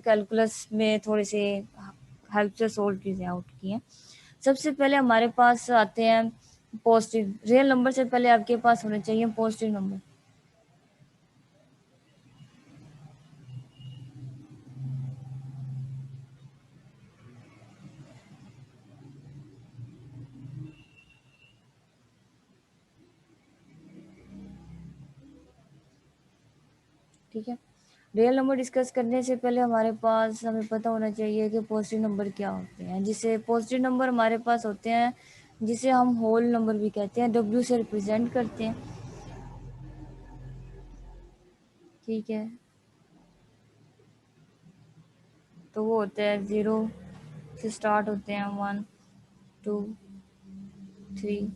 Calculus में थोड़े से हेल्प से सोल्व चीज़ें आउट की हैं। सबसे पहले हमारे पास आते हैं पॉजिटिव। रियल नंबर से पहले आपके पास होने चाहिए पॉजिटिव नंबर। ठीक है, रियल नंबर डिस्कस करने से पहले हमारे पास हमें पता होना चाहिए कि पॉजिटिव नंबर क्या होते हैं। जिसे पॉजिटिव नंबर हमारे पास होते हैं जिसे हम होल नंबर भी कहते हैं, डब्ल्यू से रिप्रेजेंट करते हैं। ठीक है, तो वो होते हैं 0 से स्टार्ट होते हैं, 1 2 3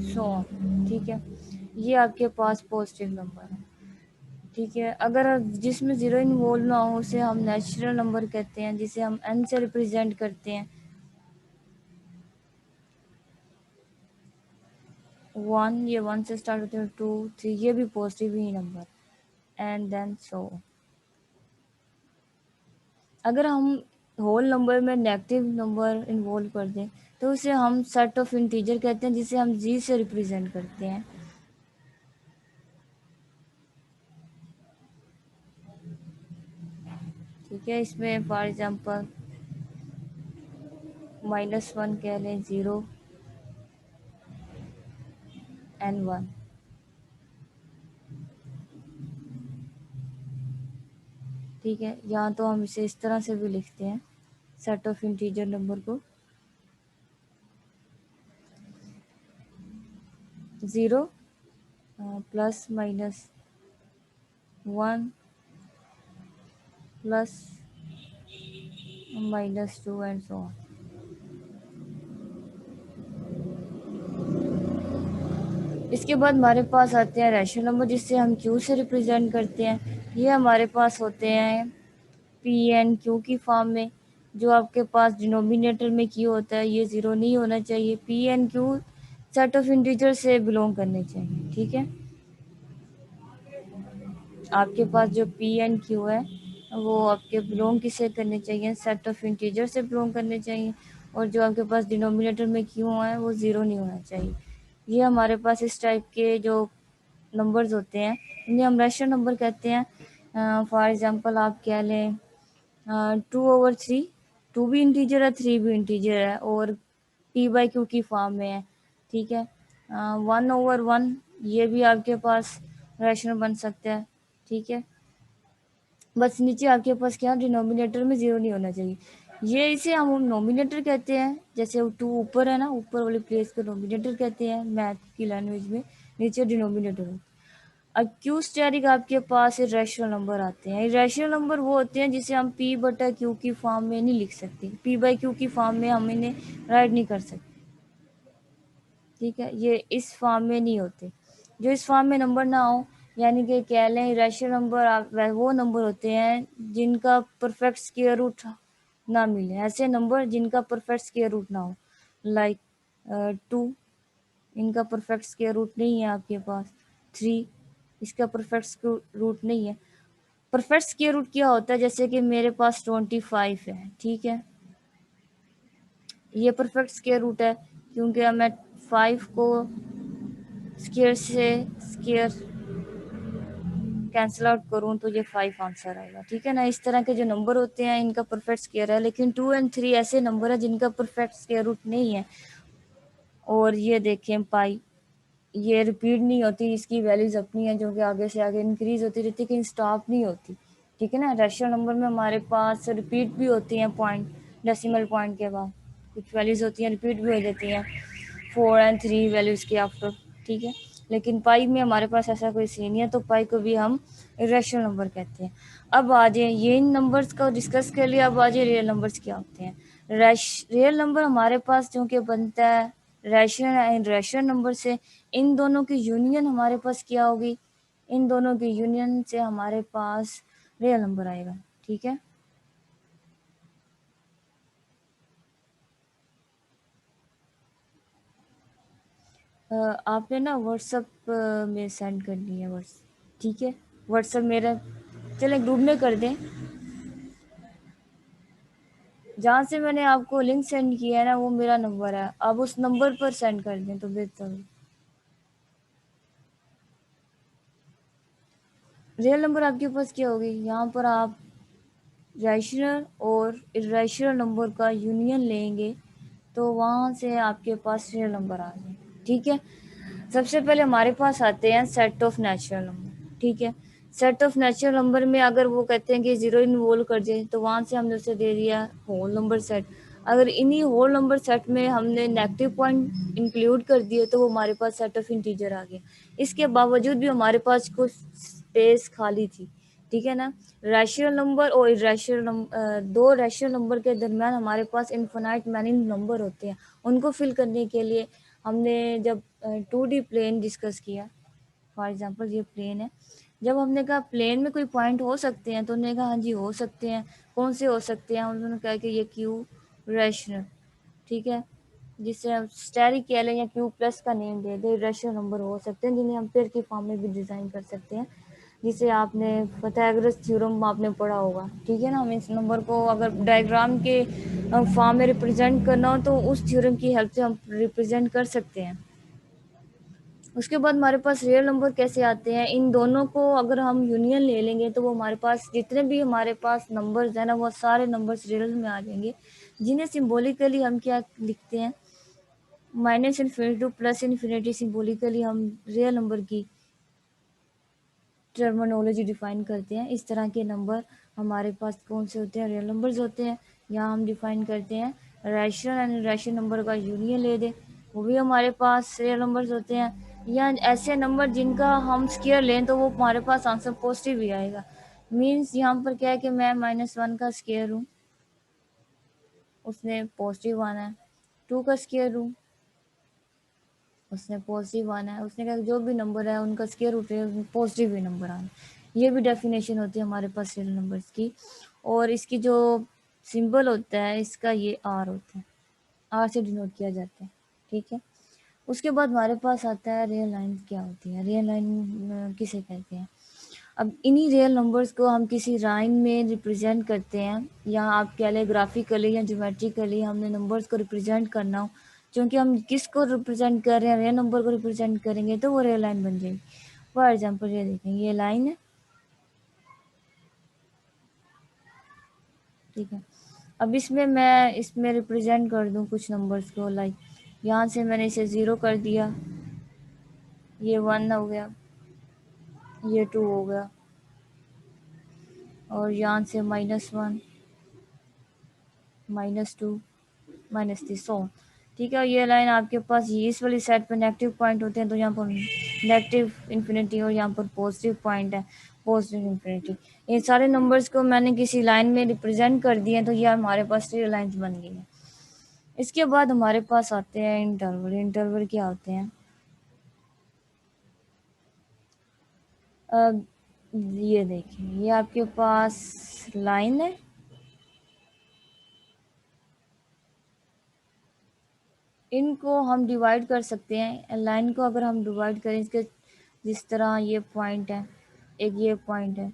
सो। ठीक है, ये आपके पास पॉजिटिव नंबर है। ठीक है, अगर जिसमें ज़ीरो इन्वॉल्व ना हो उसे हम नेचुरल नंबर कहते हैं, जिसे हम n से रिप्रेजेंट करते हैं। 1, ये 1 से स्टार्ट होते हैं, 2 3, ये भी पॉजिटिव ही नंबर, एंड देन सो। अगर हम होल नंबर में नेगेटिव नंबर इन्वॉल्व कर दें तो उसे हम सेट ऑफ इंटीजर कहते हैं, जिसे हम जी से रिप्रेजेंट करते हैं। ठीक है, इसमें फॉर एग्जांपल -1 कह लें, 0 एंड 1। ठीक है, यहाँ तो हम इसे इस तरह से भी लिखते हैं सेट ऑफ इंटीजर नंबर को, 0 plus minus 1 plus -2 and so on. इसके बाद हमारे पास आते हैं रैशनल नंबर, जिससे हम क्यू से रिप्रेजेंट करते हैं। ये हमारे पास होते हैं पी एन क्यू की फॉर्म में। जो आपके पास डिनोमिनेटर में क्यू होता है ये 0 नहीं होना चाहिए। P N Q set of integer से बिलोंग करने चाहिए। ठीक है, आपके पास जो पी एन क्यू है वो आपके बिलोंग किसे करने चाहिए, सेट ऑफ इंटीजर से बिलोंग करने चाहिए। और जो आपके पास डिनोमिनेटर में क्यू है वो 0 नहीं होना चाहिए। ये हमारे पास इस टाइप के जो नंबर्स होते हैं इन्हें हम रैशनल नंबर कहते हैं। फॉर एग्जांपल आप कह लें 2/3, 2 भी इंटीजर है, 3 भी इंटीजर है और p/q की फॉर्म में है। ठीक है, 1/1 ये भी आपके पास रैशनल बन सकता है। ठीक है, बस नीचे आपके पास क्या डिनोमिनेटर में 0 नहीं होना चाहिए। ये इसे हम नोमिनेटर कहते हैं, जैसे 2 ऊपर है ना, ऊपर वाली प्लेस को नोमिनेटर कहते हैं मैथ की लैंग्वेज में, नीचे डिनोमिनेटर होता है। अब क्यू स्टेरिक आपके पास इरेशनल नंबर आते हैं। इरेशनल नंबर वो होते हैं जिसे हम p/q की फॉर्म में नहीं लिख सकते, p/q की फॉर्म में हम इन्हें राइट नहीं कर सकते। ठीक है, ये इस फॉर्म में नहीं होते। जो इस फॉर्म में नंबर ना हो, यानी कि कह लें इरेशनल नंबर वो नंबर होते हैं जिनका परफेक्ट स्क्वायर रूट ना मिले। ऐसे नंबर जिनका परफेक्ट स्क्वायर रूट ना हो, लाइक 2, इनका परफेक्ट स्क्वायर रूट नहीं है आपके पास। 3, इसका परफेक्ट रूट नहीं है। परफेक्ट स्क्वायर रूट क्या होता है, जैसे कि मेरे पास 25 है। ठीक है, ये परफेक्ट स्क्वायर रूट है क्योंकि मैं 5 को स्क्वायर से स्क्वायर कैंसिल आउट करूँ तो ये 5 आंसर आएगा। ठीक है ना, इस तरह के जो नंबर होते हैं इनका परफेक्ट स्क्वायर है। लेकिन 2 और 3 ऐसे नंबर है जिनका परफेक्ट स्क्वायर रूट नहीं है। और ये देखें पाई, ये रिपीट नहीं होती, इसकी वैल्यूज अपनी है जो कि आगे से आगे इंक्रीज होती रहती है, लेकिन स्टॉप नहीं होती। ठीक है ना, रैशनल नंबर में हमारे पास रिपीट भी होती हैं पॉइंट, डेसिमल पॉइंट के बाद कुछ वैल्यूज होती हैं रिपीट भी हो जाती हैं 4 और 3 वैल्यूज के आफ्टर। ठीक है, लेकिन पाई में हमारे पास ऐसा कोई सीन नहीं है, तो पाई को भी हम इरेशनल नंबर कहते हैं। अब आ जाए ये इन नंबर्स को डिस्कस कर लिया, अब आ जाए रियल नंबर्स क्या होते हैं। रियल नंबर हमारे पास जो कि बनता है रैशनल एंड इरेशनल नंबर से। इन दोनों की यूनियन हमारे पास क्या होगी, इन दोनों की यूनियन से हमारे पास रियल नंबर आएगा। ठीक है, आपने ना व्हाट्सअप में सेंड करनी है वर्ड्स। ठीक है, व्हाट्सअप मेरा चले ग्रुप में कर दें। जहाँ से मैंने आपको लिंक सेंड किया है ना, वो मेरा नंबर है, आप उस नंबर पर सेंड कर दें तो बेहतर है। रियल नंबर आपके पास क्या होगी, यहाँ पर आप रैशनल और इरेशनल नंबर का यूनियन लेंगे तो वहाँ से आपके पास रियल नंबर आ जाए। ठीक है, सबसे पहले हमारे पास आते हैं सेट ऑफ नेचुरल नंबर। ठीक है, सेट ऑफ नेचुरल नंबर में अगर वो कहते हैं कि जीरो इन्वॉल्व कर दे तो वहाँ से हमने उसे दे दिया होल नंबर सेट। अगर इन्हीं होल नंबर सेट में हमने नेगेटिव पॉइंट इंक्लूड कर दिए तो वो हमारे पास सेट ऑफ इंटीजर आ गया। इसके बावजूद भी हमारे पास कुछ स्पेस खाली थी। ठीक है ना, रैशनल नंबर और इरेशनल नंबर, दो रैशनल नंबर के दरमियान हमारे पास इन्फिनाइट मैनी नंबर होते हैं। उनको फिल करने के लिए हमने जब 2D प्लेन डिस्कस किया, फॉर एग्जांपल ये प्लेन है, जब हमने कहा प्लेन में कोई पॉइंट हो सकते हैं तो उन्होंने कहा हाँ जी हो सकते हैं। कौन से हो सकते हैं, उन्होंने कहा कि ये क्यू रैशनल। ठीक है, जिसे हम स्टेरिक कह लें या क्यू प्लस का नेम दे दें, रैशनल नंबर हो सकते हैं जिन्हें हम पेयर की फॉर्म में भी डिज़ाइन कर सकते हैं, जिसे आपने pythagoras थ्योरम आपने पढ़ा होगा। ठीक है ना, हम इस नंबर को अगर डायग्राम के फॉर्म में रिप्रेजेंट करना हो तो उस थ्योरम की हेल्प से हम रिप्रेजेंट कर सकते हैं। उसके बाद हमारे पास रियल नंबर कैसे आते हैं, इन दोनों को अगर हम यूनियन ले लेंगे तो वो हमारे पास जितने भी हमारे पास नंबर्स हैं ना, वो सारे नंबर्स रियल में आ जाएंगे, जिन्हें सिंबॉलिकली हम क्या लिखते हैं, minus infinity two plus infinity symbolically हम रियल नंबर की टर्मिनोलॉजी डिफाइन करते हैं। इस तरह के नंबर हमारे पास कौन से होते हैं, रियल नंबर्स होते हैं। यहाँ हम डिफाइन करते हैं रैशनल एंड इरेशनल नंबर का यूनियन ले दें, वो भी हमारे पास रियल नंबर्स होते हैं। या ऐसे नंबर जिनका हम स्क्वायर लें तो वो हमारे पास आंसर पॉजिटिव ही आएगा। मीन्स यहाँ पर क्या है कि मैं -1 का स्क्वायर हूँ, उसने पॉजिटिव आना है। 2 का स्क्वायर हूँ, उसने पॉजिटिव आना है। उसने कहा जो भी नंबर है उनका स्क्वायर रूट है, उसमें पॉजिटिव ही नंबर आना है। ये भी डेफिनेशन होती है हमारे पास रियल नंबर्स की। और इसकी जो सिंबल होता है इसका ये आर होता है, आर से डिनोट किया जाता है। ठीक है, उसके बाद हमारे पास आता है रियल लाइन क्या होती है, रियल लाइन किसे कहते हैं। अब इन्हीं रियल नंबर्स को हम किसी लाइन में रिप्रेजेंट करते हैं, या आप कह लें ग्राफिकली या ज्योमेट्रिकली हमने नंबर्स को रिप्रेजेंट करना हो, क्योंकि हम किसको रिप्रेजेंट कर रहे हैं, रियल नंबर को रिप्रेजेंट करेंगे तो वो रियल लाइन बन जाएगी। फॉर एग्जाम्पल ये देखें, ये लाइन है। ठीक है, अब इसमें मैं इसमें रिप्रेजेंट कर दूं कुछ नंबर्स को, लाइक यहाँ से मैंने इसे 0 कर दिया, ये 1 हो गया, ये 2 हो गया, और यहाँ से -1, -2, -3, सो। ठीक है, ये लाइन आपके पास ये इस वाली साइड पर नेगेटिव पॉइंट होते हैं तो यहाँ पर नेगेटिव इन्फिनिटी, और यहाँ पर पॉजिटिव पॉइंट है, पॉजिटिव इन्फिनिटी। ये सारे नंबर्स को मैंने किसी लाइन में रिप्रेजेंट कर दिए तो ये हमारे पास रियल लाइन्स बन गई हैं। इसके बाद हमारे पास आते हैं इंटरवल। इंटरवल क्या होते हैं, अब ये देखिए, ये आपके पास लाइन है, इनको हम डिवाइड कर सकते हैं। लाइन को अगर हम डिवाइड करें इसके, जिस तरह ये पॉइंट है, एक ये पॉइंट है,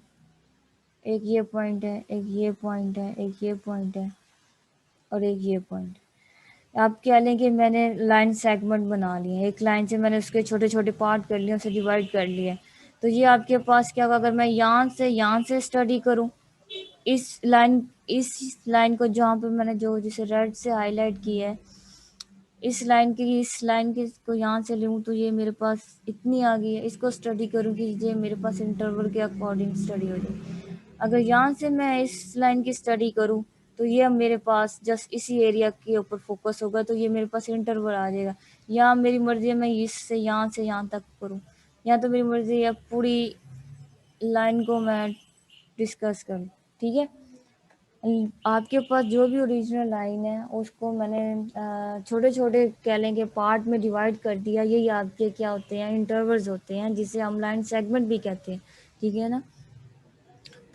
एक ये पॉइंट है, एक ये पॉइंट है, एक ये पॉइंट है, और एक ये पॉइंट। आप कह लें कि मैंने लाइन सेगमेंट बना लिए, एक लाइन से मैंने उसके छोटे छोटे पार्ट कर लिए, उसे डिवाइड कर लिए। तो ये आपके पास क्या होगा, अगर मैं यहाँ से स्टडी करूँ, इस लाइन को जहाँ पे मैंने जो जिसे रेड से हाईलाइट किया है, इस लाइन की को यहाँ से लूँ तो ये मेरे पास इतनी आ गई है। इसको स्टडी करूँ कि ये मेरे पास इंटरवल के अकॉर्डिंग स्टडी हो जाए। अगर यहाँ से मैं इस लाइन की स्टडी करूँ तो ये अब मेरे पास जस्ट इसी एरिया के ऊपर फोकस होगा, तो ये मेरे पास इंटरवल आ जाएगा। या मेरी मर्जी है मैं इससे यहाँ तक करूँ, या तो मेरी मर्जी है पूरी लाइन को मैं डिस्कस करूँ। ठीक है, आपके पास जो भी ओरिजिनल लाइन है उसको मैंने छोटे छोटे कह लेंगे पार्ट में डिवाइड कर दिया। यही आपके क्या होते हैं, इंटरवल्स होते हैं, जिसे हम लाइन सेगमेंट भी कहते हैं। ठीक है ना,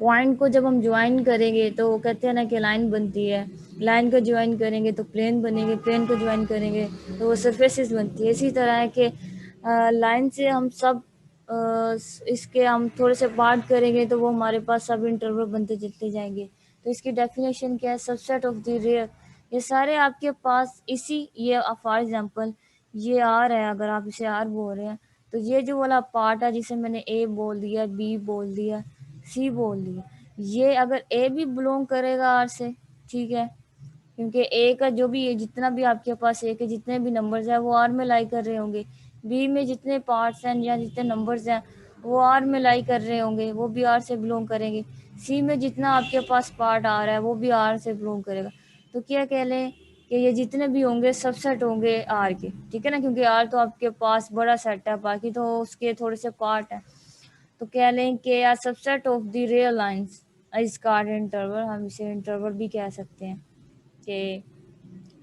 पॉइंट को जब हम ज्वाइन करेंगे तो कहते हैं ना कि लाइन बनती है, लाइन को ज्वाइन करेंगे तो प्लेन बनेंगे, प्लेन को ज्वाइन करेंगे तो वो सरफेसेस बनती है। इसी तरह है कि लाइन से हम सब इसके हम थोड़े से पार्ट करेंगे तो वो हमारे पास सब इंटरवल बनते चलते जाएंगे। तो इसकी डेफिनेशन क्या है, सबसेट ऑफ द रियल। ये सारे आपके पास इसी, ये फॉर एग्जांपल ये आर है, अगर आप इसे आर बोल रहे हैं तो ये जो वाला पार्ट है जिसे मैंने ए बोल दिया, बी बोल दिया, सी बोल दिया, ये अगर ए भी बिलोंग करेगा आर से, ठीक है, क्योंकि ए का जो भी जितना भी आपके पास ए के जितने भी नंबर्स हैं वो आर में लाई कर रहे होंगे, बी में जितने पार्ट्स हैं या जितने नंबर्स हैं वो आर में लाई कर रहे होंगे, वो भी आर से बिलोंग करेंगे, सी में जितना आपके पास पार्ट आ रहा है वो भी आर से बिलोंग करेगा। तो क्या कह लें कि ये जितने भी होंगे सबसेट होंगे आर के, ठीक है ना, क्योंकि आर तो आपके पास बड़ा सेट है, बाकी तो उसके थोड़े से पार्ट हैं। तो कह लें कि यार subset of the real lines is called interval, हम इसे इंटरवल भी कह सकते हैं कि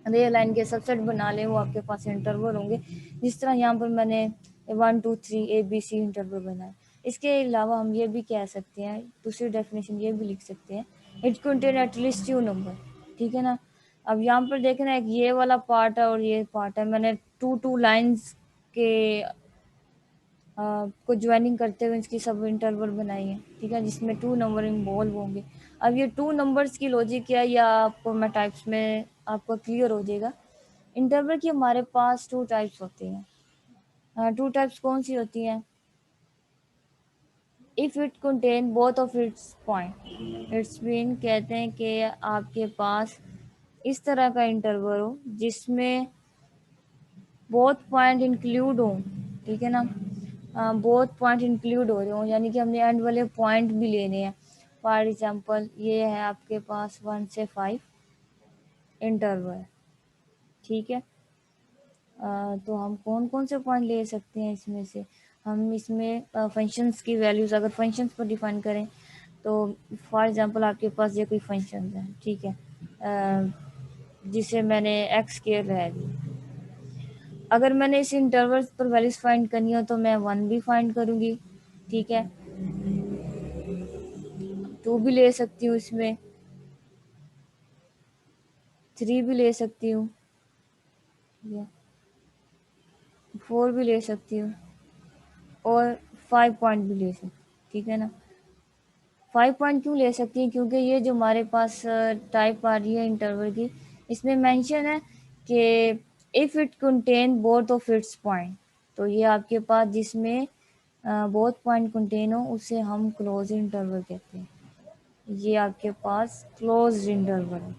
रियल लाइन के सबसेट बना लें, वो आपके पास इंटरवल होंगे। जिस तरह यहाँ पर मैंने 1 2 3 ABC इंटरवल बनाया। इसके अलावा हम ये भी कह सकते हैं, दूसरी डेफिनेशन ये भी लिख सकते हैं, इट कंटेन एटलीस्ट 2 नंबर, ठीक है ना। अब यहाँ पर देखना, एक ये वाला पार्ट है और ये पार्ट है, मैंने 2 2 लाइन्स के को ज्वाइनिंग करते हुए इसकी सब इंटरवल बनाई है, ठीक है, जिसमें 2 नंबर इन्वॉल्व होंगे। अब ये 2 नंबर्स की लॉजिक क्या है, या आपको मैं टाइप्स में आपको क्लियर हो जाएगा। इंटरवल की हमारे पास 2 टाइप्स होती हैं। 2 टाइप्स कौन सी होती हैं? If it contain both of its point, it's mean कहते हैं कि आपके पास इस तरह का इंटरवल हो जिसमें बोथ पॉइंट इंक्लूड हो, ठीक है ना, बोथ पॉइंट इंक्लूड हो रहे हो, यानी कि हमने एंड वाले पॉइंट भी लेने हैं। फॉर एग्जांपल ये है आपके पास 1 से 5 इंटरवल, ठीक है। तो हम कौन कौन से पॉइंट ले सकते हैं इसमें से? हम इसमें फंक्शंस की वैल्यूज़, अगर फंक्शंस को डिफाइन करें तो फॉर एग्जांपल आपके पास ये कोई फंक्शन है, ठीक है, जिसे मैंने एक्स के रह दी। अगर मैंने इस इंटरवल पर वैल्यूज फाइंड करनी हो तो मैं 1 भी फाइंड करूंगी, ठीक है, 2 भी ले सकती हूँ, इसमें 3 भी ले सकती हूँ, ठीक है, 4 भी ले सकती हूँ और 5 पॉइंट भी ले सकती हूँ, ठीक है ना। 5 पॉइंट क्यों ले सकती हैं? क्योंकि ये जो हमारे पास टाइप आ रही है इंटरवल की, इसमें मेंशन है कि if it contain both of its point, तो ये आपके पास जिसमें बोथ पॉइंट कंटेन हो उसे हम क्लोज इंटरवल कहते हैं। ये आपके पास क्लोज इंटरवल है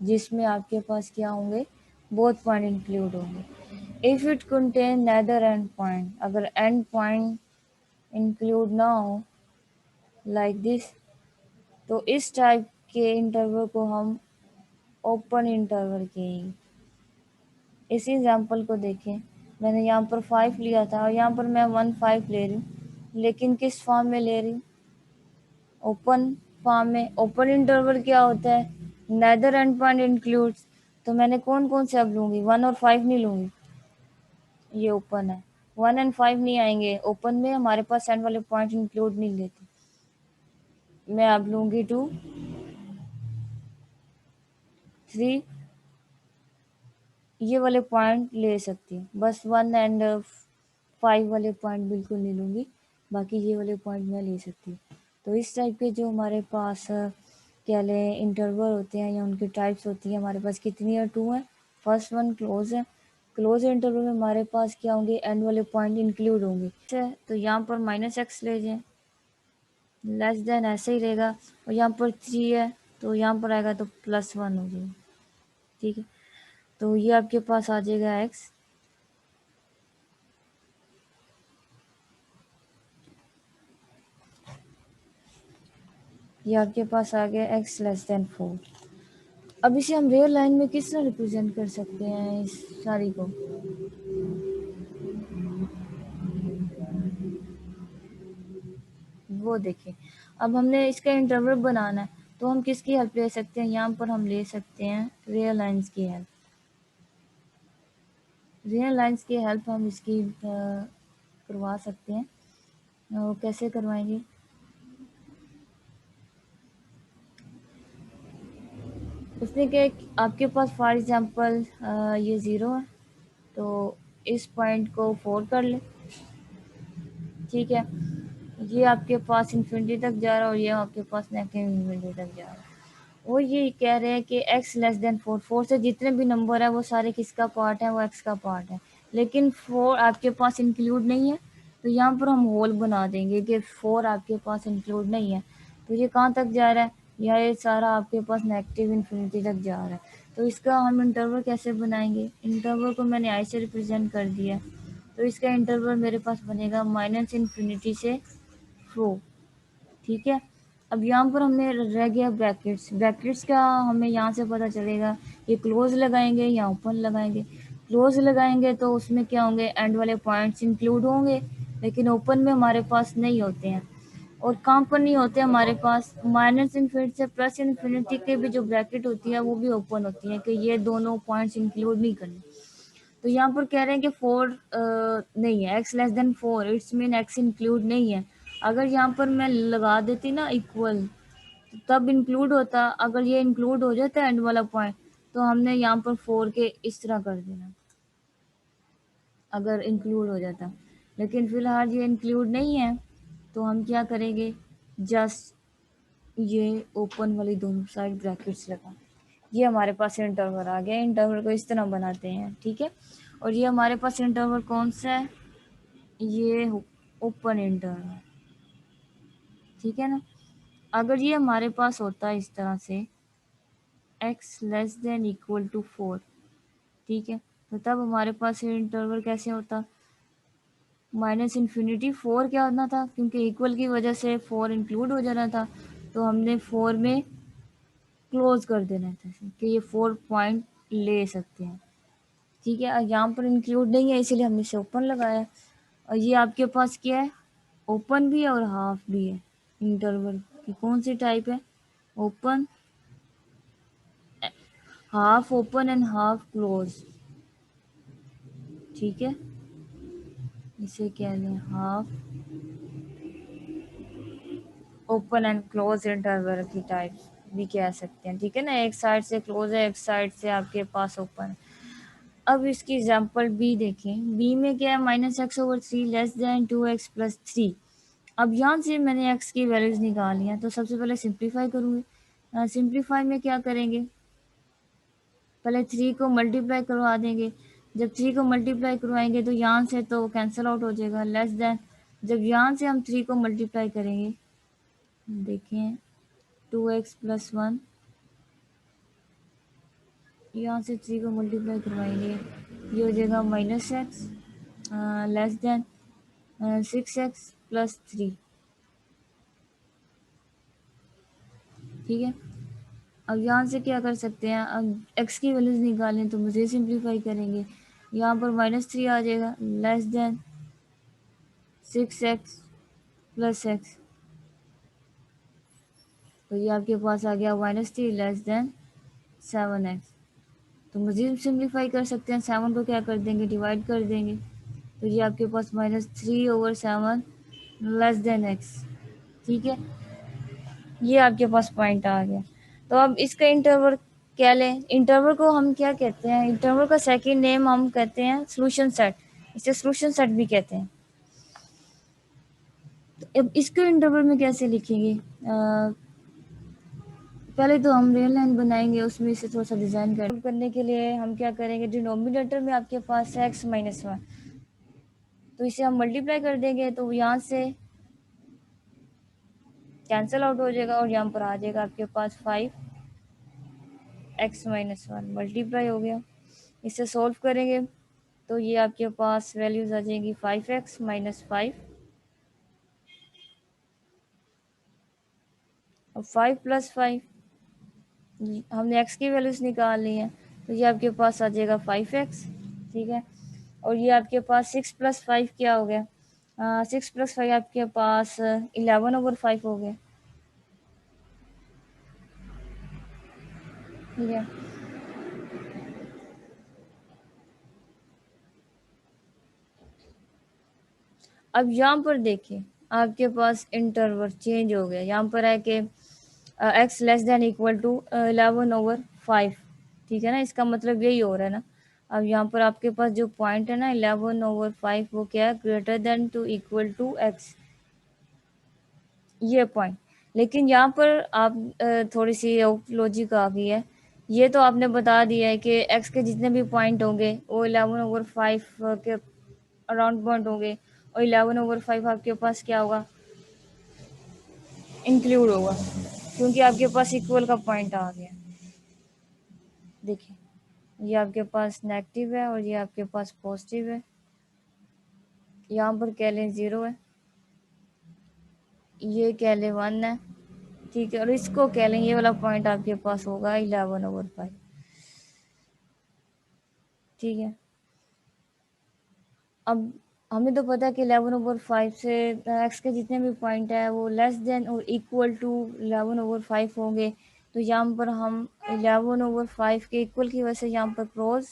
जिसमें आपके पास क्या होंगे, बोथ पॉइंट इंक्लूड होंगे। If it contain neither end point, अगर एंड पॉइंट इंक्लूड ना हो लाइक दिस, तो इस टाइप के इंटरवल को हम ओपन इंटरवल कहेंगे। इसी एग्जांपल को देखें, मैंने यहाँ पर 5 लिया था और यहाँ पर मैं 1 5 ले रही हूँ, लेकिन किस फॉर्म में ले रही हूँ? ओपन फॉर्म में। ओपन इंटरवल क्या होता है? नेदर एंड पॉइंट इंक्लूड्स, तो मैंने कौन कौन से अब लूँगी, 1 और 5 नहीं लूँगी, ये ओपन है, 1 एंड 5 नहीं आएंगे ओपन में, हमारे पास एंड वाले पॉइंट इंक्लूड नहीं लेते। मैं अब लूँगी 2 3, ये वाले पॉइंट ले सकती हूँ, बस 1 एंड 5 वाले पॉइंट बिल्कुल नहीं लूँगी, बाकी ये वाले पॉइंट मैं ले सकती हूँ। तो इस टाइप के जो हमारे पास क्या लें इंटरवल होते हैं या उनकी टाइप्स होती हैं, हमारे पास कितनी है, 2 है। फर्स्ट वन क्लोज है, क्लोज इंटरवल में हमारे पास क्या होंगे, एंड वाले पॉइंट इंक्लूड होंगे, तो यहाँ पर -x ले जाएं, लेस देन ऐसे ही रहेगा, और यहाँ पर 3 है तो यहाँ पर आएगा तो +1 हो जाएगा, ठीक है। तो ये आपके पास आ जाएगा x, ये आपके पास आ गया x <4। अब इसे हम रियल लाइन में किस तरह रिप्रेजेंट कर सकते हैं इस सारी को? वो देखें, अब हमने इसका इंटरवल बनाना है तो हम किसकी हेल्प ले सकते हैं? यहाँ पर हम ले सकते हैं रियल लाइन्स की हेल्प। रियल लाइन्स की हेल्प हम इसकी करवा सकते हैं। वो कैसे करवाएंगे? उसने क्या, आपके पास फॉर एग्जांपल ये 0 है तो इस पॉइंट को 4 कर ले, ठीक है, ये आपके पास इन्फिनिटी तक जा रहा है और ये आपके पास नेगेटिव इन्फिनिटी तक जा रहा है। वो ये कह रहे हैं कि x लेस देन 4, 4 से जितने भी नंबर है वो सारे किसका पार्ट है, वो x का पार्ट है, लेकिन 4 आपके पास इंक्लूड नहीं है। तो यहाँ पर हम होल बना देंगे कि 4 आपके पास इंक्लूड नहीं है। तो ये कहाँ तक जा रहा है, ये सारा आपके पास नेगेटिव इन्फिनिटी तक जा रहा है। तो इसका हम इंटरवल कैसे बनाएंगे, इंटरवल को मैंने आई से रिप्रेजेंट कर दिया। तो इसका इंटरवल मेरे पास बनेगा माइनस इन्फिनिटी से 4, ठीक है। अब यहाँ पर हमें रह गया ब्रैकेट्स, ब्रैकेट्स का हमें यहाँ से पता चलेगा ये क्लोज लगाएंगे या ओपन लगाएंगे। क्लोज लगाएंगे तो उसमें क्या होंगे, एंड वाले पॉइंट्स इंक्लूड होंगे, लेकिन ओपन में हमारे पास नहीं होते हैं। और कहाँ पर नहीं होते हमारे पास, माइनस इन्फिनिटी से प्लस इन्फिनिटी के भी जो ब्रैकेट होती है वो भी ओपन होती है, कि ये दोनों पॉइंट्स इंक्लूड नहीं करने। तो यहाँ पर कह रहे हैं कि 4 नहीं है, x less then 4, it's mean x include नहीं है। अगर यहाँ पर मैं लगा देती ना इक्वल, तो तब इंक्लूड होता। अगर ये इंक्लूड हो जाता एंड वाला पॉइंट, तो हमने यहाँ पर 4 के इस तरह कर देना, अगर इंक्लूड हो जाता। लेकिन फिलहाल ये इंक्लूड नहीं है, तो हम क्या करेंगे, जस्ट ये ओपन वाली दोनों साइड ब्रैकेट्स लगा। ये हमारे पास इंटरवल आ गया। इंटरवल को इस तरह बनाते हैं, ठीक है। और ये हमारे पास इंटरवल कौन सा है, ये ओपन इंटरवल, ठीक है ना। अगर ये हमारे पास होता है इस तरह से x less than equal to 4, ठीक है, तो तब हमारे पास ये इंटरवल कैसे होता, माइनस इन्फिनिटी 4 क्या होना था, क्योंकि इक्वल की वजह से 4 इंक्लूड हो जाना था, तो हमने 4 में क्लोज कर देना था कि ये 4 पॉइंट ले सकते हैं, ठीक है। यहाँ पर इंक्लूड नहीं है इसीलिए हमने इसे ओपन लगाया। और ये आपके पास क्या है, ओपन भी है और हाफ भी है। इंटरवल की कौन सी टाइप है, open, half open and half close, ठीक है। इसे कह लें half open and close interval की टाइप भी कह सकते हैं, ठीक है ना। एक साइड से क्लोज है, एक साइड से आपके पास ओपन है। अब इसकी एग्जांपल बी देखें। बी में क्या है, minus x over 3 less than 2x plus 3। अब यहाँ से मैंने x की वैल्यूज निकाली हैं, तो सबसे पहले सिंप्लीफाई करूँगी। सिंप्लीफाई में क्या करेंगे, पहले 3 को मल्टीप्लाई करवा देंगे। जब 3 को मल्टीप्लाई करवाएंगे तो यहाँ से तो कैंसिल आउट हो जाएगा, लेस देन। जब यहाँ से हम 3 को मल्टीप्लाई करेंगे, देखें 2x प्लस 1, यहाँ से 3 को मल्टीप्लाई करवाएंगे, ये हो जाएगा minus x less than 6x plus 3, ठीक है। अब यहाँ से क्या कर सकते हैं, अब x की वैल्यूज निकालें तो मुझे सिंप्लीफाई करेंगे। यहाँ पर -3 आ जाएगा, less then 6x plus x, तो ये आपके पास आ गया -3 लेस देन 7x। तो मज़ीद सिंप्लीफाई कर सकते हैं, 7 को क्या कर देंगे, डिवाइड कर देंगे। तो ये आपके पास -3/7 लेस देन x, ठीक है। ये आपके पास पॉइंट आ गया। तो अब इसका इंटरवल क्या लें, इंटरवल को हम क्या कहते हैं, इंटरवल का सेकंड नेम हम कहते हैं सॉल्यूशन सेट, इसे सॉल्यूशन सेट भी कहते हैं। तो अब इसको इंटरवल में कैसे लिखेंगे, पहले तो हम रियल लाइन बनाएंगे, उसमें इसे थोड़ा सा डिज़ाइन करने के लिए हम क्या करेंगे, डिनोमिनेटर में आपके पास है x-1, तो इसे हम मल्टीप्लाई कर देंगे, तो यहाँ से कैंसिल आउट हो जाएगा और यहाँ पर आ जाएगा आपके पास 5x-1 मल्टीप्लाई हो गया। इसे सॉल्व करेंगे तो ये आपके पास वैल्यूज आ जाएंगी 5x-5 और 5 + 5, हमने x की वैल्यूज निकाल ली हैं, तो ये आपके पास आ जाएगा 5x, ठीक है। और ये आपके पास 6 + 5 क्या हो गया, 6 + 5 आपके पास 11/5 हो गया, ठीक है। अब यहाँ पर देखिए आपके पास इंटरवल चेंज हो गया, यहाँ पर है कि x less than equal to 11/5, ठीक है ना, इसका मतलब यही हो रहा है ना। अब यहाँ पर आपके पास जो पॉइंट है ना 11/5, वो क्या है, greater than to equal to x, ये पॉइंट। लेकिन यहाँ पर आप थोड़ी सी लॉजिक आ गई है। ये तो आपने बता दिया है कि एक्स के जितने भी पॉइंट होंगे वो 11/5 के अराउंड पॉइंट होंगे, और 11/5 आपके पास क्या होगा, इंक्लूड होगा, क्योंकि आपके पास इक्वल का पॉइंट आ गया। देखिए, ये आपके पास नेगेटिव है और ये आपके पास पॉजिटिव है। यहाँ पर कह लें 0 है, ये कह लें 1 है, ठीक है, और इसको कह लें ये वाला पॉइंट आपके पास होगा 11/5। ठीक है, अब हमें तो पता है कि 11/5 से एक्स के जितने भी पॉइंट है वो लेस देन और इक्वल टू 11/5 होंगे। तो यहाँ पर हम 11/5 के इक्वल की वजह से यहाँ पर क्लोज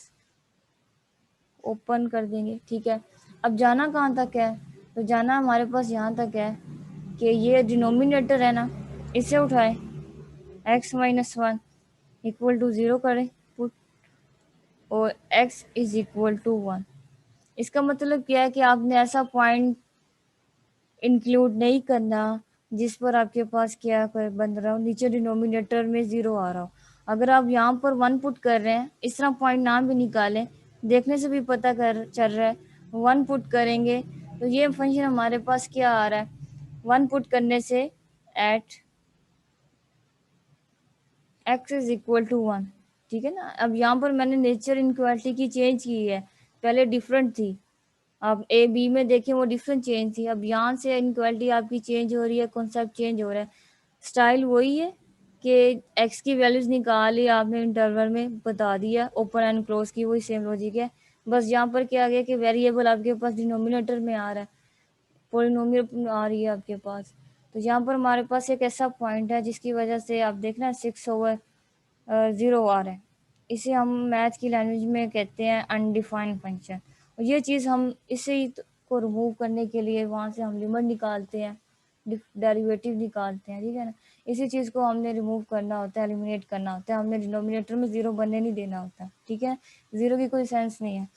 ओपन कर देंगे। ठीक है, अब जाना कहाँ तक है, तो जाना हमारे पास यहाँ तक है कि ये डिनोमिनेटर है ना, इसे उठाए x-1 इक्वल टू 0 करें पुट, और x इज इक्वल टू 1। इसका मतलब क्या है कि आपने ऐसा पॉइंट इंक्लूड नहीं करना जिस पर आपके पास क्या बन रहा हो, नीचे डिनोमिनेटर में 0 आ रहा हो। अगर आप यहाँ पर 1 पुट कर रहे हैं, इस तरह पॉइंट ना भी निकालें, देखने से भी पता कर चल रहा है 1 पुट करेंगे तो ये फंक्शन हमारे पास क्या आ रहा है, 1 पुट करने से at x is equal to 1। ठीक है ना, अब यहाँ पर मैंने नेचर इनक्वालिटी की चेंज की है, पहले डिफरेंट थी, आप ए बी में देखें वो डिफरेंट चेंज थी, अब यहाँ से इनक्वालिटी आपकी चेंज हो रही है, कॉन्सेप्ट चेंज हो रहा है। स्टाइल वही है कि एक्स की वैल्यूज निकाली आपने इंटरवल में बता दिया, ओपन एंड क्लोज की वही सेम लॉजिक है। बस यहाँ पर क्या आ गया कि वेरिएबल आपके पास डिनोमिनेटर में आ रहा है, पोलिनोमियल आ रही है आपके पास। तो यहाँ पर हमारे पास एक ऐसा पॉइंट है जिसकी वजह से आप देखना 6/0 आ रहा है। इसे हम मैथ की लैंग्वेज में कहते हैं अनडिफाइंड फंक्शन। और ये चीज़ हम इसे को रिमूव करने के लिए वहाँ से हम लिमिट निकालते हैं, डेरिवेटिव निकालते हैं। ठीक है ना, इसी चीज़ को हमने रिमूव करना होता है, एलिमिनेट करना होता है, हमने डिनोमिनेटर में 0 बनने नहीं देना होता। ठीक है, 0 की कोई सेंस नहीं है।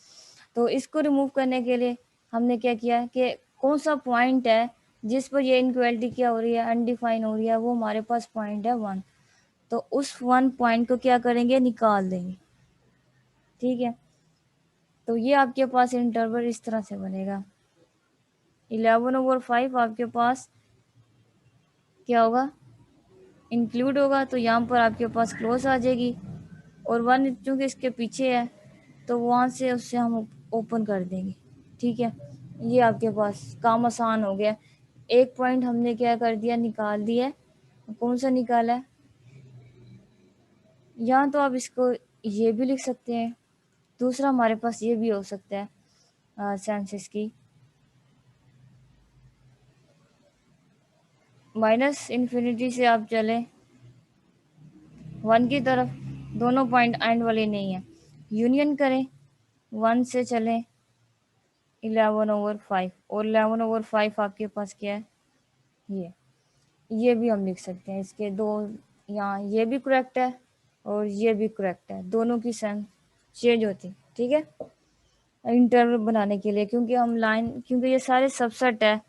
तो इसको रिमूव करने के लिए हमने क्या किया कि कौन सा पॉइंट है जिस पर ये इनक्वालिटी क्या हो रही है, अनडिफाइन हो रही है, वो हमारे पास पॉइंट है 1। तो उस 1 पॉइंट को क्या करेंगे, निकाल देंगे। ठीक है, तो ये आपके पास इंटरवल इस तरह से बनेगा, 11/5 आपके पास क्या होगा, इंक्लूड होगा, तो यहाँ पर आपके पास क्लोज आ जाएगी, और 1 चूँकि इसके पीछे है तो वहाँ से उससे हम ओपन कर देंगे। ठीक है, ये आपके पास काम आसान हो गया। एक पॉइंट हमने क्या कर दिया, निकाल दिया। कौन सा निकाला है, यहाँ तो आप इसको ये भी लिख सकते हैं, दूसरा हमारे पास ये भी हो सकता है सेंसेस की -इन्फिनिटी से आप चलें 1 की तरफ, दोनों पॉइंट एंड वाले नहीं है, यूनियन करें 1 से चलें 11/5, और 11/5 आपके पास क्या है, ये भी हम लिख सकते हैं। इसके दो, यहाँ ये भी करेक्ट है और ये भी करेक्ट है, दोनों की सेंस चेंज होती। ठीक है, इंटरवल बनाने के लिए, क्योंकि हम लाइन, क्योंकि ये सारे सबसेट है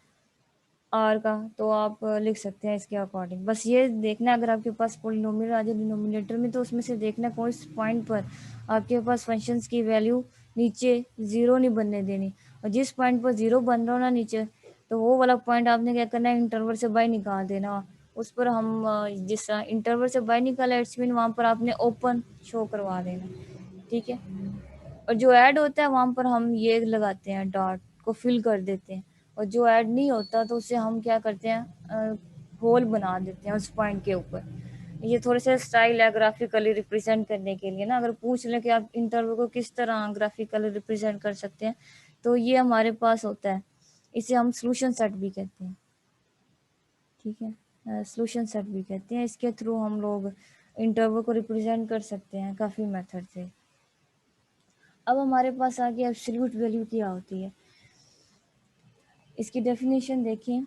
आर का, तो आप लिख सकते हैं इसके अकॉर्डिंग। बस ये देखना है अगर आपके पास पोलिनोमियल आ जाए डिनोमिनेटर में, तो उसमें से देखना कौन इस पॉइंट पर आपके पास फंक्शंस की वैल्यू नीचे 0 नहीं बनने देनी, और जिस पॉइंट पर 0 बन रहा हो ना नीचे, तो वो वाला पॉइंट आपने क्या करना है, इंटरवल से बाहर निकाल देना। उस पर हम जिस इंटरवल से बाहर निकाला इट्स मीन वहाँ पर आपने ओपन शो करवा देना। ठीक है, और जो ऐड होता है वहाँ पर हम ये लगाते हैं, डॉट को फिल कर देते हैं, और जो ऐड नहीं होता तो उसे हम क्या करते हैं, होल बना देते हैं उस पॉइंट के ऊपर। ये थोड़े से स्टाइल है ग्राफिकली रिप्रेजेंट करने के लिए ना, अगर पूछ लें कि आप इंटरव्यू को किस तरह ग्राफिकली रिप्रेजेंट कर सकते हैं, तो ये हमारे पास होता है, इसे हम सोल्यूशन सेट भी कहते हैं। ठीक है, सोल्यूशन सेट भी कहते हैं, इसके थ्रू हम लोग इंटरव्यू को रिप्रेजेंट कर सकते हैं काफ़ी मेथड से। अब हमारे पास आ गया एब्सोल्यूट वैल्यू क्या होती है, इसकी डेफिनेशन देखिए।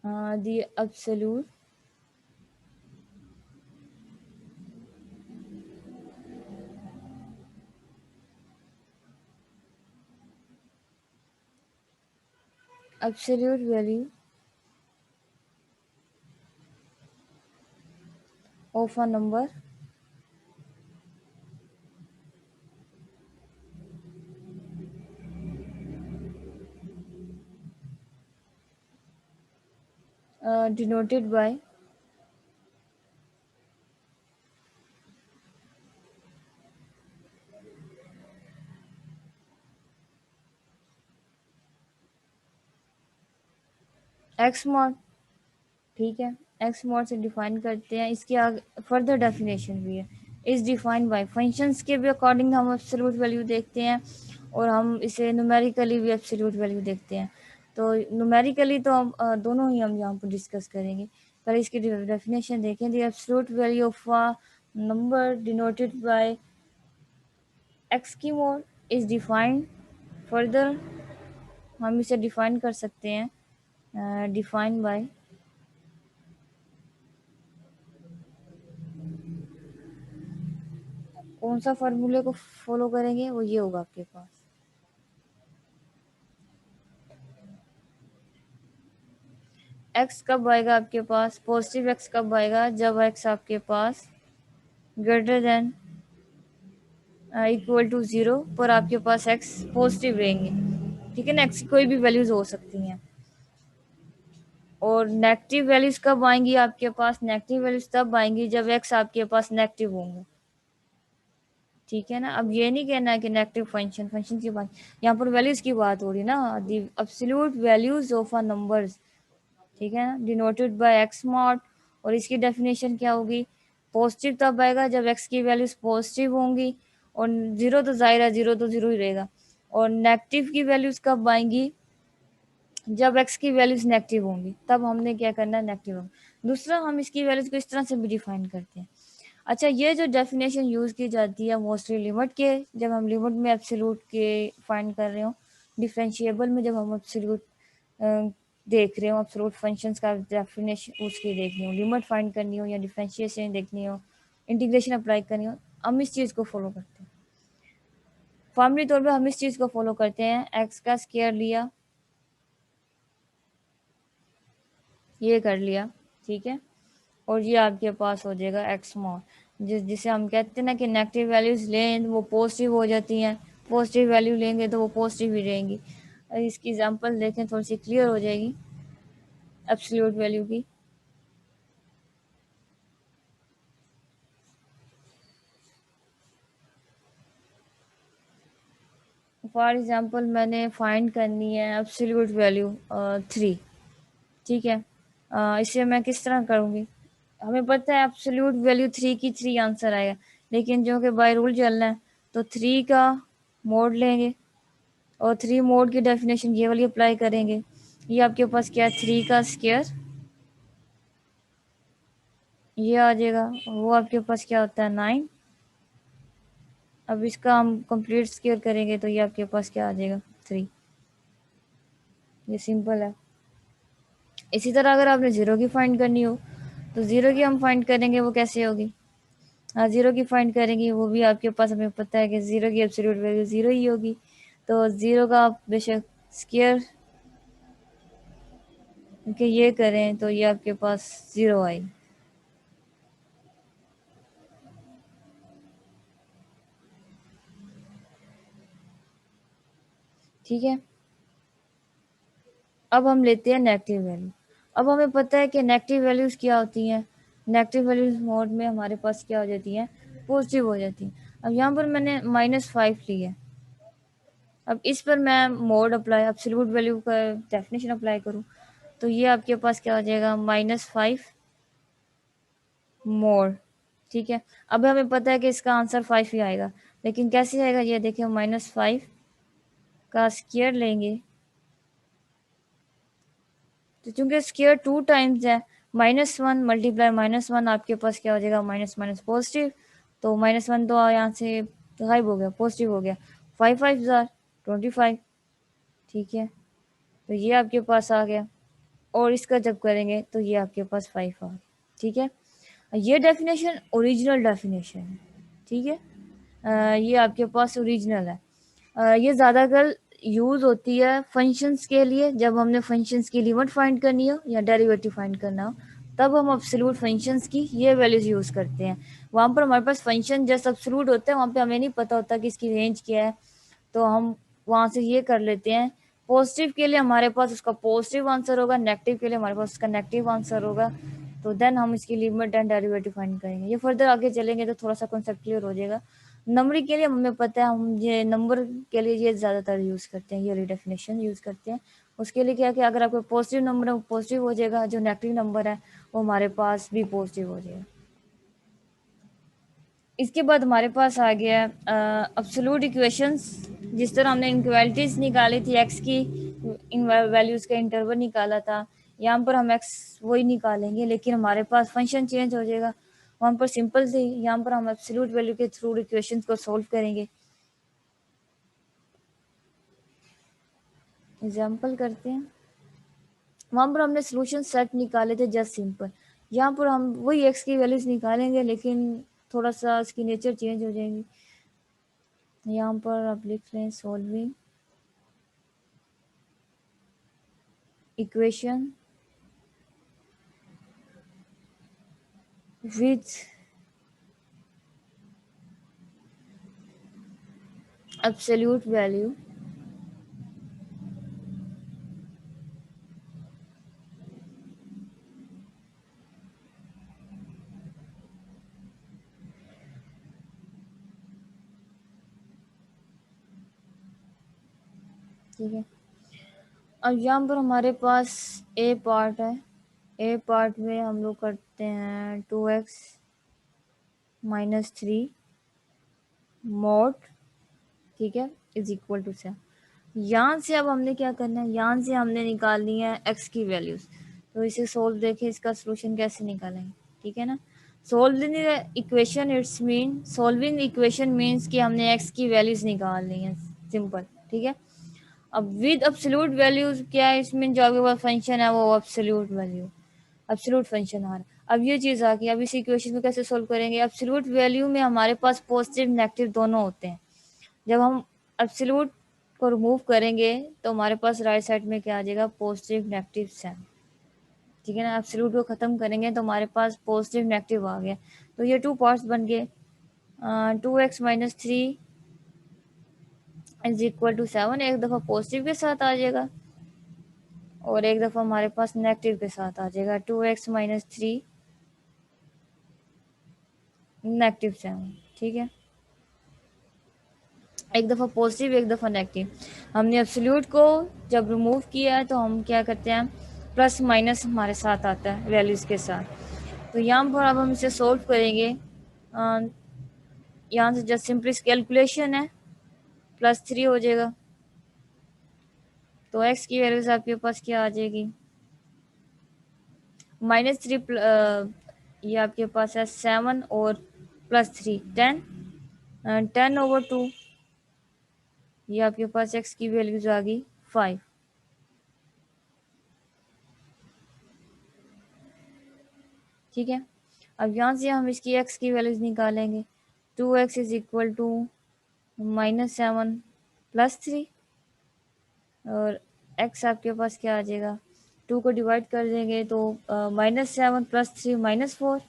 The absolute absolute value of a number denoted by x mod। ठीक है, एक्स मॉड से डिफाइन करते हैं, इसके आगे फर्दर डेफिनेशन भी है। इज डिफाइंड बाय फंक्शंस के भी अकॉर्डिंग हम एब्सोल्यूट वैल्यू देखते हैं, और हम इसे न्यूमेरिकली भी एब्सोल्यूट वैल्यू देखते हैं। तो न्यूमेरिकली तो हम दोनों ही हम यहाँ पर डिस्कस करेंगे। पहले इसकी डेफिनेशन देखें। The absolute value of a number denoted by x की मॉड इज डिफाइंड फर्दर। हम इसे डिफाइन कर सकते हैं डिफाइन बाय कौन सा फार्मूले को फॉलो करेंगे, वो ये होगा आपके पास। एक्स कब आएगा आपके पास, पॉजिटिव एक्स कब आएगा, जब एक्स आपके पास ग्रेटर देन इक्वल टू 0 पर आपके पास एक्स पॉजिटिव रहेंगे। ठीक है ना, एक्स की कोई भी वैल्यूज हो सकती हैं। और नेगेटिव वैल्यूज कब आएंगी आपके पास, नेगेटिव वैल्यूज तब आएंगी जब एक्स आपके पास नेगेटिव होंगे। ठीक है ना, अब ये नहीं कहना है कि नेगेटिव फंक्शन फंक्शन की बात, यहाँ पर वैल्यूज की बात हो रही है ना, the absolute values of a numbers. ठीक है ना, डिनोटेड बाय एक्स मॉड। और इसकी डेफिनेशन क्या होगी, पॉजिटिव तब आएगा जब एक्स की वैल्यूज पॉजिटिव होंगी, और जीरो तो जाहिर है, जीरो तो जीरो ही रहेगा। और नेगेटिव की वैल्यूज कब आएंगी, जब एक्स की वैल्यूज नेगेटिव होंगी, तब हमने क्या करना है, नेगेटिव होंगी। दूसरा, हम इसकी वैल्यूज को इस तरह से भी डिफाइन करते हैं। अच्छा, ये जो डेफिनेशन यूज़ की जाती है मोस्टली लिमिट के, जब हम लिमिट में एब्सोल्यूट के फाइंड कर रहे हो, डिफरेंशिएबल में जब हम एब्सोल्यूट देख रहे हो, एब्सोल्यूट फंक्शंस का डेफिनेशन उसकी देखनी हो, लिमिट फाइंड करनी हो या डिफरेंशिएशन देखनी हो, इंटीग्रेशन अप्लाई करनी हो, हम इस चीज़ को फॉलो करते हैं। फॉर्मली तौर पे हम इस चीज़ को फॉलो करते हैं, एक्स का स्क्वायर लिया, ये कर लिया, ठीक है, और ये आपके पास हो जाएगा एक्स मॉड। जिसे हम कहते हैं ना कि नेगेटिव वैल्यूज लें वो पॉजिटिव हो जाती हैं, पॉजिटिव वैल्यू लेंगे तो वो पॉजिटिव ही रहेंगी। इसकी एग्जांपल देखें, थोड़ी सी क्लियर हो जाएगी एब्सोल्यूट वैल्यू की। फॉर एग्जांपल मैंने फाइंड करनी है एब्सोल्यूट वैल्यू 3। ठीक है, इसे मैं किस तरह करूँगी, हमें पता है एब्सोल्यूट वैल्यू 3 की 3 आंसर आएगा, लेकिन जो कि बाय रूल चलना है तो 3 का मोड लेंगे, और 3 मोड की डेफिनेशन ये वाली अप्लाई करेंगे। ये आपके पास क्या है, 3 का स्क्वायर, ये आ जाएगा, वो आपके पास क्या होता है 9। अब इसका हम कंप्लीट स्क्वायर करेंगे तो ये आपके पास क्या आ जाएगा 3। ये सिंपल है। इसी तरह अगर आपने ज़ीरो की फाइंड करनी हो तो ज़ीरो की हम फाइंड करेंगे, वो कैसे होगी, हाँ ज़ीरो की फाइंड करेंगे, वो भी आपके पास, हमें पता है कि ज़ीरो की एब्सोल्यूट वैल्यू ज़ीरो ही होगी। तो ज़ीरो का आप बेशक स्क्वायर के ये करें तो ये आपके पास ज़ीरो आएगी। ठीक है, अब हम लेते हैं नेगेटिव वैल्यू। अब हमें पता है कि नेगेटिव वैल्यूज़ क्या होती हैं, नेगेटिव वैल्यूज़ मोड में हमारे पास क्या हो जाती हैं, पॉजिटिव हो जाती हैं। अब यहाँ पर मैंने -5 ली है, अब इस पर मैं मोड अप्लाई, एब्सोल्यूट वैल्यू का डेफिनेशन अप्लाई करूँ तो ये आपके पास क्या हो जाएगा, -5 मोड। ठीक है, अब हमें पता है कि इसका आंसर 5 ही आएगा, लेकिन कैसे आएगा, ये देखिए, -5 का स्क्वायर लेंगे, तो चूंकि स्क्वायर 2 टाइम्स है, -1 मल्टीप्लाई -1 आपके पास क्या हो जाएगा, माइनस माइनस पॉजिटिव। तो -1 तो यहाँ से गायब हो गया, पॉजिटिव हो गया, 5 5 जार 25। ठीक है, तो ये आपके पास आ गया, और इसका जब करेंगे तो ये आपके पास 5 आ गया। ठीक है, ये डेफिनेशन ओरिजिनल डेफिनेशन है। ठीक है, ये आपके पास ओरिजिनल है। ये ज़्यादातर यूज होती है फंक्शंस के लिए, जब हमने फंक्शंस की लिमिट फाइंड करनी हो या डेरिवेटिव फाइंड करना हो, तब हम एब्सोल्यूट फंक्शंस की ये वैल्यूज यूज करते हैं। वहाँ पर हमारे पास फंक्शन जस्ट एब्सोल्यूट होते हैं, वहाँ पे हमें नहीं पता होता कि इसकी रेंज क्या है, तो हम वहाँ से ये कर लेते हैं। पॉजिटिव के लिए हमारे पास उसका पॉजिटिव आंसर होगा, नेगेटिव के लिए हमारे पास उसका नेगेटिव आंसर होगा, तो देन हम इसकी लिमिट एंड डेरिवेटिव फाइंड करेंगे। ये फर्दर आगे चलेंगे तो थोड़ा सा कॉन्सेप्ट क्लियर हो जाएगा। नंबरिंग के लिए हमें पता है, हम ये नंबर के लिए ये ज़्यादातर यूज़ करते हैं, ये रिडेफिनेशन यूज़ करते हैं। उसके लिए क्या कि अगर आपको पॉजिटिव नंबर है वो पॉजिटिव हो जाएगा, जो नेगेटिव नंबर है वो हमारे पास भी पॉजिटिव हो जाएगा। इसके बाद हमारे पास आ गया एब्सोल्यूट इक्वेशंस। जिस तरह हमने इनक्वालिटीज निकाली थी, एक्स की इन वैल्यूज का इंटरवल निकाला था, यहाँ पर हम एक्स वही निकालेंगे, लेकिन हमारे पास फंक्शन चेंज हो जाएगा। वहाँ पर सिंपल थी, यहाँ पर हम एब्सोल्यूट वैल्यू के थ्रू इक्वेशंस को सॉल्व करेंगे। एग्जाम्पल करते हैं। वहाँ पर हमने सोल्यूशन सेट निकाले थे जस्ट सिंपल, यहाँ पर हम वही एक्स की वैल्यूज निकालेंगे, लेकिन थोड़ा सा इसकी नेचर चेंज हो जाएगी। यहाँ पर आप लिख लें solving equation with absolute value ठीक है। अब यहाँ पर हमारे पास ए पार्ट है, ए पार्ट में हम लोग करते हैं 2x माइनस 3 मॉड, ठीक है, इज इक्वल टू 7। यहाँ से अब हमने क्या करना है, यहाँ से हमने निकालनी है x की वैल्यूज। तो इसे सोल्व देखें, इसका सोल्यूशन कैसे निकालेंगे, ठीक है ना। Solving equation it's mean, solving equation means कि हमने x की वैल्यूज निकालनी है, सिंपल, ठीक है। अब विद एब्सोल्यूट वैल्यूज क्या है, इसमें जो आपके पास फंक्शन है वो एब्सोल्यूट वैल्यू, एब्सोल्यूट फंक्शन आ रहा है। अब ये चीज़ आ गई, अब इस इक्वेशन को कैसे सोल्व करेंगे। एब्सोल्यूट वैल्यू में हमारे पास पॉजिटिव नेगेटिव दोनों होते हैं। जब हम एब्सोल्यूट को रिमूव करेंगे तो हमारे पास राइट साइड में क्या आ जाएगा, पॉजिटिव नेगेटिव साइन, ठीक है ना। एब्सोल्यूट को खत्म करेंगे तो हमारे पास पॉजिटिव नेगेटिव आ गया, तो ये टू पार्ट्स बन गए। 2x minus 3 is equal to 7, एक दफ़ा पॉजिटिव के साथ आ जाएगा और एक दफ़ा हमारे पास नेगेटिव के साथ आ जाएगा। 2x माइनस 3 नेगेटिव 7, ठीक है। एक दफ़ा पॉजिटिव एक दफ़ा नेगेटिव। हमने एब्सोल्यूट को जब रिमूव किया है तो हम क्या करते हैं, प्लस माइनस हमारे साथ आता है वैल्यूज़ के साथ। तो यहाँ पर अब हम इसे सोल्व करेंगे। यहाँ से जस्ट सिंपली कैलकुलेशन है, +3 हो जाएगा, तो x की वैल्यूज आपके पास क्या आ जाएगी, -3 ये आपके पास है 7 और +3 10, 10/2, ये आपके पास x की वैल्यूज आ गई 5, ठीक है। अब यहाँ से हम इसकी x की वैल्यूज निकालेंगे। 2x इज इक्वल टू -7 +3 और x आपके पास क्या आ जाएगा, 2 को डिवाइड कर देंगे तो -7 +3 -4,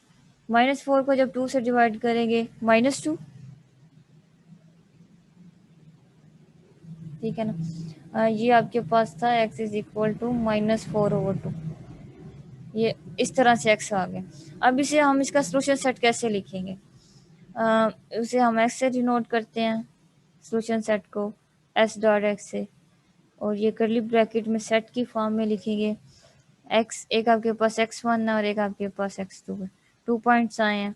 -4 को जब 2 से डिवाइड करेंगे -2, ठीक है ना। ये आपके पास था x इज इक्वल टू -4/2, ये इस तरह से x आ गया। अब इसे हम इसका सोल्यूशन सेट कैसे लिखेंगे, उसे हम x से डिनोट करते हैं सोल्यूशन सेट को, s डॉट x से, और ये करली ब्रैकेट में सेट की फॉर्म में लिखेंगे। x एक आपके पास x1 है और एक आपके पास x2 है, 2 पॉइंट्स आए हैं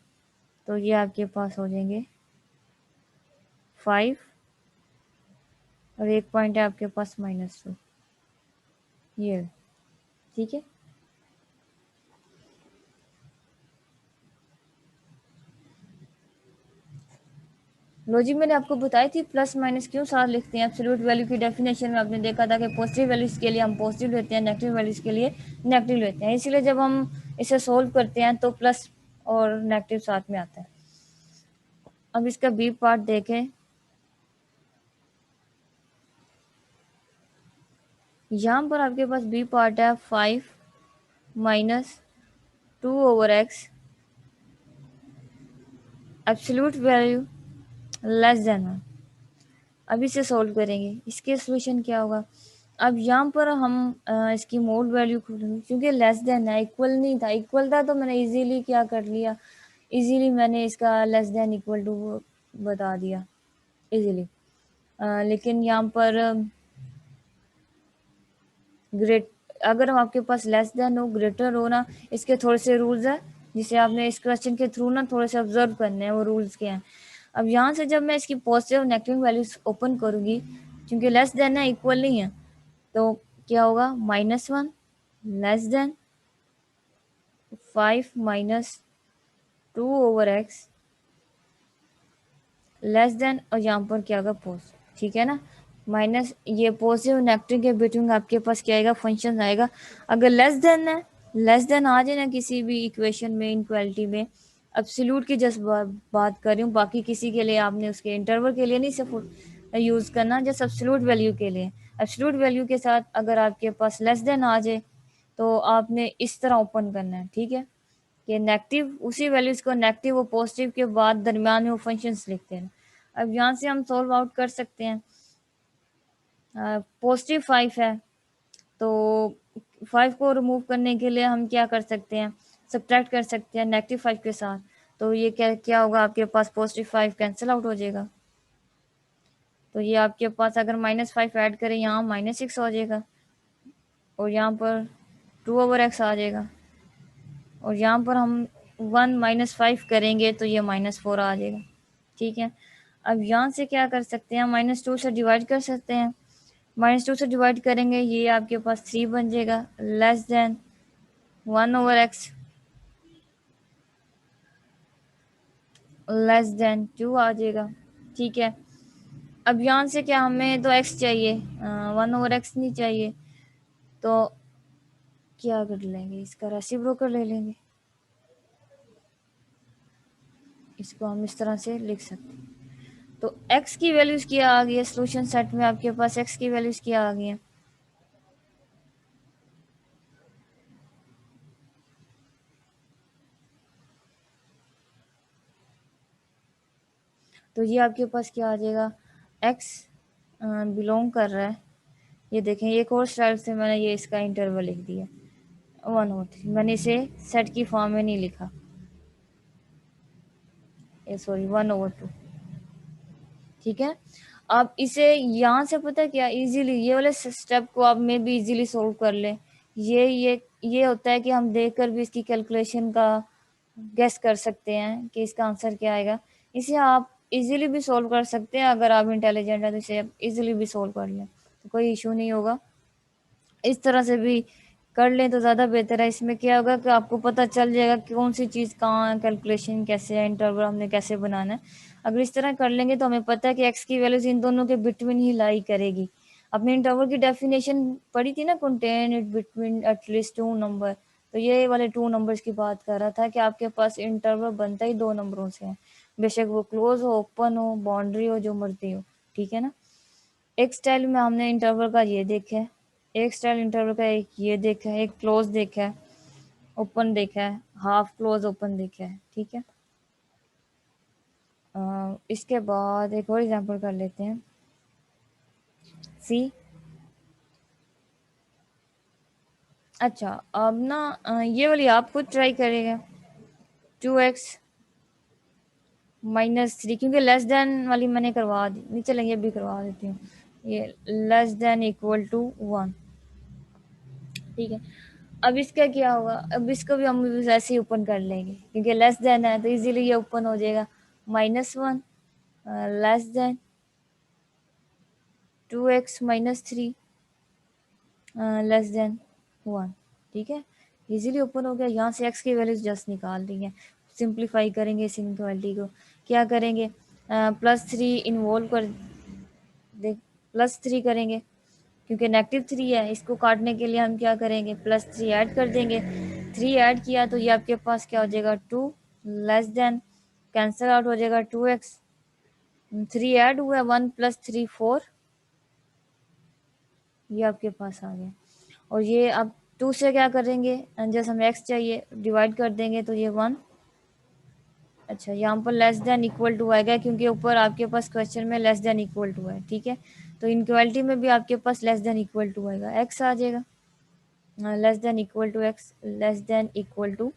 तो ये आपके पास हो जाएंगे 5 और एक पॉइंट है आपके पास -2, ये, ठीक है। लॉजिक मैंने आपको बताई थी, प्लस माइनस क्यों साथ लिखते हैं। एब्सोल्यूट वैल्यू की डेफिनेशन में आपने देखा था कि पॉजिटिव वैल्यूज के लिए हम पॉजिटिव लेते हैं, नेगेटिव वैल्यूज के लिए नेगेटिव लेते हैं, इसीलिए जब हम इसे सोल्व करते हैं तो प्लस और नेगेटिव साथ में आता है। अब इसका बी पार्ट देखें। यहाँ पर आपके पास बी पार्ट है 5 minus 2/x absolute value less than 1। अब इसे सोल्व करेंगे, इसके सोल्यूशन क्या होगा। अब यहाँ पर हम इसकी मोड वैल्यू खोलेंगे, क्योंकि लेस देन है, इक्वल नहीं था। इक्वल था तो मैंने इजीली क्या कर लिया, इजीली मैंने इसका लेस देन इक्वल टू बता दिया इजीली। लेकिन यहाँ पर ग्रेट, अगर हम आपके पास लेस देन हो ग्रेटर हो ना, इसके थोड़े से रूल्स है जिसे आपने इस क्वेश्चन के थ्रू ना थोड़े से ऑब्जर्व करने हैं, वो रूल्स के हैं। अब यहाँ से जब मैं इसकी पॉजिटिव और नेगेटिव वैल्यूज ओपन करूँगी, क्योंकि लेस देन है इक्वल नहीं है, तो क्या होगा -1 less than 5 minus 2/x less than, और यहाँ पर क्या होगा पॉजिटिव, ठीक है ना। माइनस ये पॉजिटिव नेगेटिव के बिटवीन आपके पास क्या आएगा, फंक्शन आएगा। अगर लेस देन है, लेस देन आ जाए ना किसी भी इक्वेशन में, इनक्वालिटी में, एब्सोल्यूट की जस्ट बात कर रही हूँ, बाकी किसी के लिए आपने उसके इंटरवल के लिए नहीं सिर्फ यूज़ करना, जस्ट एब्सोल्यूट वैल्यू के लिए। एब्सोल्यूट वैल्यू के साथ अगर आपके पास लेस देन आ जाए तो आपने इस तरह ओपन करना है, ठीक है। कि नेगेटिव उसी वैल्यूज को नेगेटिव और पॉजिटिव के बाद दरमियान में वो फंक्शंस लिखते हैं। अब यहाँ से हम सॉल्व आउट कर सकते हैं। पॉजिटिव 5 है तो 5 को रिमूव करने के लिए हम क्या कर सकते हैं, सब्ट्रैक्ट कर सकते हैं -5 के साथ। तो ये क्या क्या होगा, आपके पास +5 कैंसिल आउट हो जाएगा। तो ये आपके पास अगर -5 ऐड करें, यहाँ -6 हो जाएगा, और यहाँ पर 2/x आ जाएगा, और यहाँ पर हम 1 - 5 करेंगे तो ये -4 आ जाएगा, ठीक है। अब यहाँ से क्या कर सकते हैं, -2 से डिवाइड कर सकते हैं। -2 से डिवाइड करेंगे, ये आपके पास 3 बन जाएगा, less then 1/x less than 2 आ जाएगा, ठीक है। अब यहाँ से क्या, हमें तो x चाहिए, 1/x नहीं चाहिए, तो क्या कर लेंगे, इसका रेसिप्रोकल ले लेंगे। इसको हम इस तरह से लिख सकते हैं। तो x की वैल्यूज क्या आ गई है, सोल्यूशन सेट में आपके पास x की वैल्यूज क्या आ गई है। तो ये आपके पास क्या आ जाएगा, x बिलोंग कर रहा है, ये देखें एक और स्टाइल से मैंने ये इसका इंटरवल लिख दिया 1/3। मैंने इसे सेट की फॉर्म में नहीं लिखा, ये सॉरी 1/2, ठीक है। आप इसे यहाँ से पता है क्या, इजीली ये वाले स्टेप को आप में भी इजीली सोल्व कर ले। ये होता है कि हम देखकर भी इसकी कैलकुलेशन का गेस कर सकते हैं कि इसका आंसर क्या आएगा। इसे आप इजीली भी सोल्व कर सकते हैं, अगर आप इंटेलिजेंट हैं तो इसे आप इजीली भी सोल्व कर लें, तो कोई इशू नहीं होगा। इस तरह से भी कर लें तो ज़्यादा बेहतर है। इसमें क्या होगा कि आपको पता चल जाएगा कि कौन सी चीज़ कहाँ है, कैलकुलेशन कैसे है, इंटरवल हमने कैसे बनाना है। अगर इस तरह कर लेंगे तो हमें पता है कि एक्स की वैल्यूज इन दोनों के बिटवीन ही लाई करेगी। अपने इंटरवल की डेफिनेशन पढ़ी थी ना, contain it between at least 2 number. तो ये वाले 2 नंबर्स की बात कर रहा था कि आपके पास इंटरवल बनता ही 2 नंबरों से है, बेशक वो क्लोज हो, ओपन हो, बाउंड्री हो, जो मर्जी हो, ठीक है ना। एक स्टाइल में हमने इंटरवल का ये देखा है, एक स्टाइल इंटरवल का एक ये देखा है, एक क्लोज देखा है, ओपन देखा है, हाफ क्लोज ओपन देखा है, ठीक है। इसके बाद एक और एग्जांपल कर लेते हैं। सी, अच्छा अब ना ये वाली आप खुद ट्राई करेगा, 2x -3, क्योंकि लेस देन वाली मैंने करवा दी, नहीं चलेंगे अभी करवा देती हूँ। ये लेस देन इक्वल टू 1, ठीक है। अब इसका क्या होगा, अब इसको भी हम ऐसे ही ओपन कर लेंगे, क्योंकि लेस देन है तो इजीली ये ओपन हो जाएगा। -1 less than 2x -3 less than 1, ठीक है। इजीली ओपन हो गया। यहाँ से x की वैल्यूज जस्ट निकाल दी है। सिंप्लीफाई करेंगे इस इनक्वालिटी को, क्या करेंगे, +3 इन्वॉल्व कर दे, +3 करेंगे, क्योंकि -3 है, इसको काटने के लिए हम क्या करेंगे, +3 ऐड कर देंगे। 3 ऐड किया तो ये आपके पास क्या हो जाएगा, 2 लेस देन, कैंसिल आउट हो जाएगा 2x, 3 ऐड हुआ, 1 + 3 4, ये आपके पास आ गया। और ये अब 2 से क्या करेंगे, जैसे हमें x चाहिए डिवाइड कर देंगे तो ये 1। अच्छा, यहाँ पर लेस देन इक्वल टू आएगा क्योंकि ऊपर आपके पास क्वेश्चन में लेस देन इक्वल टू है, ठीक है। तो इनक्वालिटी में भी आपके पास लेस देन इक्वल टू आएगा, x आ जाएगा। Less than equal to x, less than equal to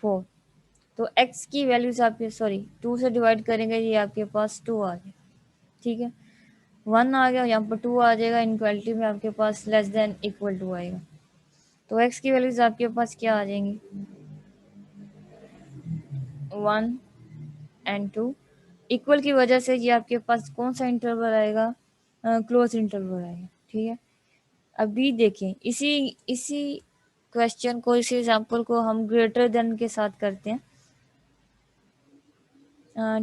4। तो x की वैल्यूज आपके, सॉरी 2 से डिवाइड करेंगे, ये आपके पास 2 आ गया, ठीक है। 1 आ गया, यहाँ पर 2 आ जाएगा, इनक्वालिटी में आपके पास लेस देन इक्वल टू आएगा। तो x की वैल्यूज आपके पास क्या आ जाएंगी, 1 एंड 2। इक्वल की वजह से ये आपके पास कौन सा इंटरवल आएगा, क्लोज इंटरवल आएगा, ठीक है। अभी देखें इसी इसी क्वेश्चन को, इसी एग्जाम्पल को हम ग्रेटर देन के साथ करते हैं।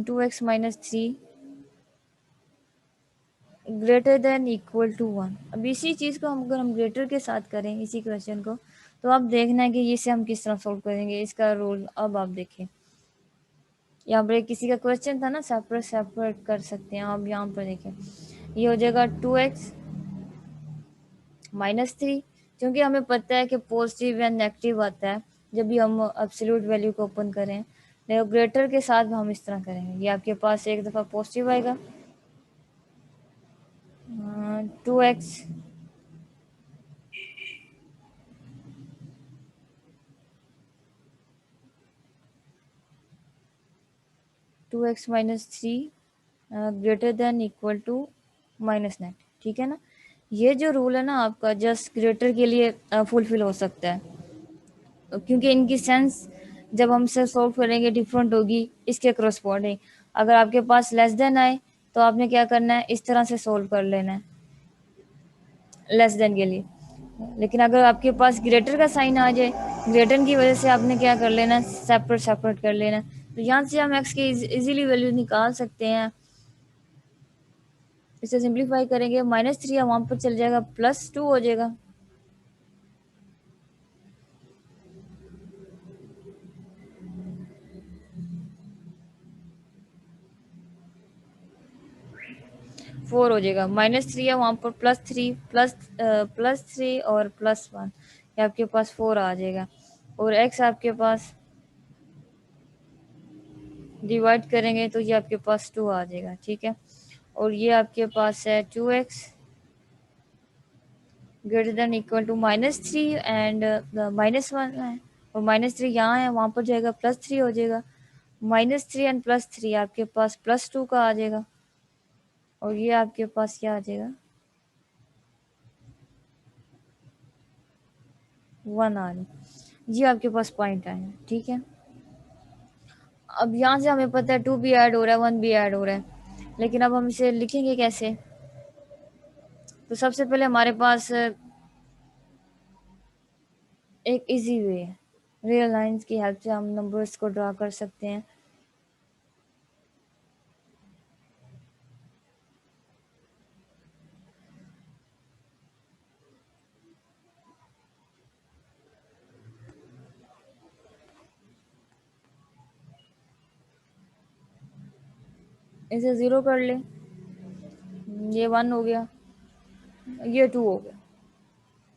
2x-3 greater than equal to 1। अब इसी चीज़ को हम, अगर हम ग्रेटर के साथ करें इसी क्वेश्चन को, तो आप देखना है कि इसे हम किस तरह सॉल्व करेंगे, इसका रोल अब आप देखें। यहाँ पर किसी का क्वेश्चन था ना, सेपरेट सेपरेट कर सकते हैं। अब यहाँ पर देखें, ये हो जाएगा 2x-3, क्योंकि हमें पता है कि पॉजिटिव या नेगेटिव आता है जब भी हम एब्सोल्यूट वैल्यू को ओपन करें। लेकिन ग्रेटर के साथ हम इस तरह करेंगे, ये आपके पास एक दफ़ा पॉजिटिव आएगा 2x 2x-3 greater than equal to -9, ठीक है ना। ये जो रूल है ना आपका, जस्ट ग्रेटर के लिए फुलफिल हो सकता है, क्योंकि इनकी सेंस जब हम से सॉल्व करेंगे डिफरेंट होगी इसके करस्पॉन्डिंग। अगर आपके पास लेस देन आए तो आपने क्या करना है, इस तरह से सॉल्व कर लेना है लेस देन के लिए। लेकिन अगर आपके पास ग्रेटर का साइन आ जाए, ग्रेटर की वजह से आपने क्या कर लेना, सेपरेट सेपरेट कर लेना। तो यहाँ से हम एक्स की इजीली वैल्यू निकाल सकते हैं। इसे सिंप्लीफाई करेंगे, -3 वहाँ पर चल जाएगा, +2 हो जाएगा। फोर हो जाएगा, -3 है वहाँ पर, +3 +3 और +1, ये आपके पास 4 आ जाएगा। और x आपके पास डिवाइड करेंगे तो ये आपके पास 2 आ जाएगा, ठीक है। और ये आपके पास है 2x greater than equal to -3 and -1 है, और -3 यहाँ है, वहाँ पर जाएगा +3 हो जाएगा। -3 एंड +3 आपके पास +2 का आ जाएगा। और ये आपके पास क्या आ जाएगा, 1 आ जाएगा। ये आपके पास पॉइंट आएगा, ठीक है। अब यहाँ से हमें पता है 2 भी ऐड हो रहा है, 1 भी ऐड हो रहा है, लेकिन अब हम इसे लिखेंगे कैसे। तो सबसे पहले हमारे पास एक इजी वे है, रियल लाइंस की हेल्प से हम नंबर्स को ड्रा कर सकते हैं। इसे 0 कर ले, ये 1 हो गया, ये 2 हो गया,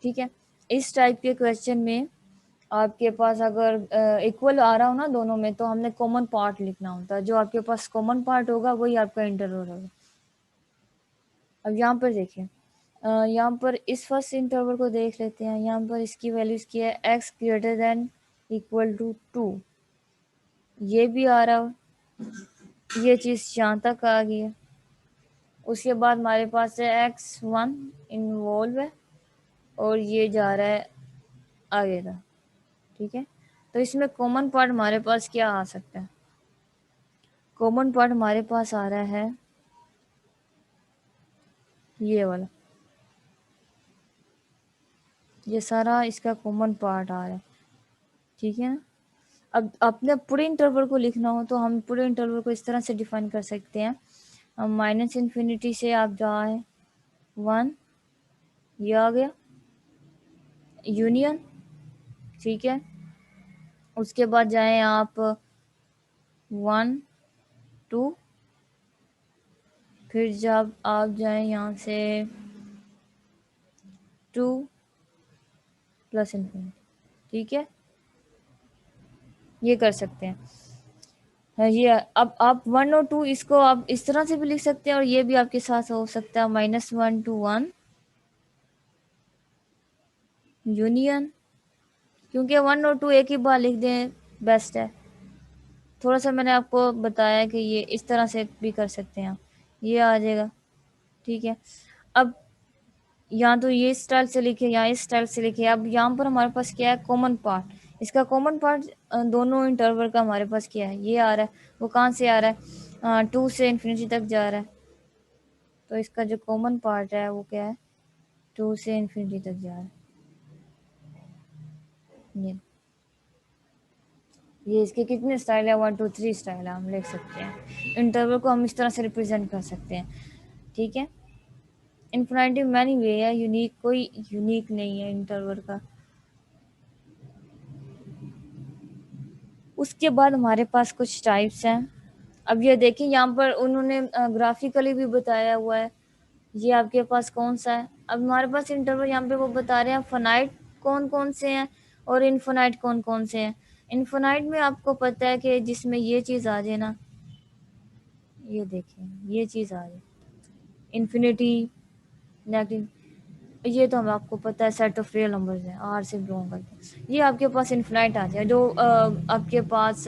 ठीक है। इस टाइप के क्वेश्चन में आपके पास अगर इक्वल आ रहा हो ना दोनों में, तो हमने कॉमन पार्ट लिखना होता है। जो आपके पास कॉमन पार्ट होगा वही आपका इंटरवल होगा। अब यहाँ पर देखिए, यहाँ पर इस फर्स्ट इंटरवल को देख लेते हैं। यहाँ पर इसकी वैल्यूज की है x greater than equal to 2, ये भी आ रहा हो, ये चीज़ यहाँ तक आ गई है। उसके बाद हमारे पास है x1 इन्वॉल्व है, और ये जा रहा है आगे का, ठीक है। तो इसमें कॉमन पार्ट हमारे पास क्या आ सकता है, कॉमन पार्ट हमारे पास आ रहा है ये वाला, ये सारा इसका कॉमन पार्ट आ रहा है, ठीक है ना। अब अपने पूरे इंटरवल को लिखना हो तो हम पूरे इंटरवल को इस तरह से डिफाइन कर सकते हैं, -∞ से आप जाए 1, ये आ गया यूनियन, ठीक है। उसके बाद जाएं आप 1 2, फिर जब आप जाएं यहाँ से टू प्लस इन्फिनिटी। ठीक है, ये कर सकते हैं। हाँ, ये अब आप 1 और 2 इसको आप इस तरह से भी लिख सकते हैं, और ये भी आपके साथ हो सकता है -1 to 1 यूनियन, क्योंकि 1 और 2 एक ही बार लिख दें बेस्ट है। थोड़ा सा मैंने आपको बताया कि ये इस तरह से भी कर सकते हैं आप, ये आ जाएगा। ठीक है, अब यहाँ तो ये स्टाइल से लिखे, यहाँ इस स्टाइल से लिखे। अब यहाँ पर हमारे पास क्या है, कॉमन पार्ट। इसका कॉमन पार्ट दोनों इंटरवल का हमारे पास क्या है, ये आ रहा है। वो कहाँ से आ रहा है, 2 से इन्फिनिटी तक जा रहा है। तो इसका जो कॉमन पार्ट है वो क्या है, 2 से इन्फिनिटी तक जा रहा है। ये इसके कितने स्टाइल है, 1 2 3 स्टाइल है, हम लिख सकते हैं। इंटरवल को हम इस तरह से रिप्रेजेंट कर सकते हैं। ठीक है, इन्फिनिटी मैनी वे है, यूनिक कोई यूनिक नहीं है इंटरवल का। उसके बाद हमारे पास कुछ टाइप्स हैं। अब ये देखिए, यहाँ पर उन्होंने ग्राफिकली भी बताया हुआ है। ये आपके पास कौन सा है, अब हमारे पास इंटरवल यहाँ पे वो बता रहे हैं फाइनाइट कौन कौन से हैं और इनफाइनाइट कौन कौन से हैं। इनफाइनाइट में आपको पता है कि जिसमें ये चीज़ आ जाए ना, ये देखें ये चीज़ आ जाए इन्फिनिटी नेगेटिव, ये तो हम आपको पता है सेट ऑफ रियल नंबर्स है, आर से बिलोंग करते हैं। ये आपके पास इन्फिनाइट आ जाए, जो आपके पास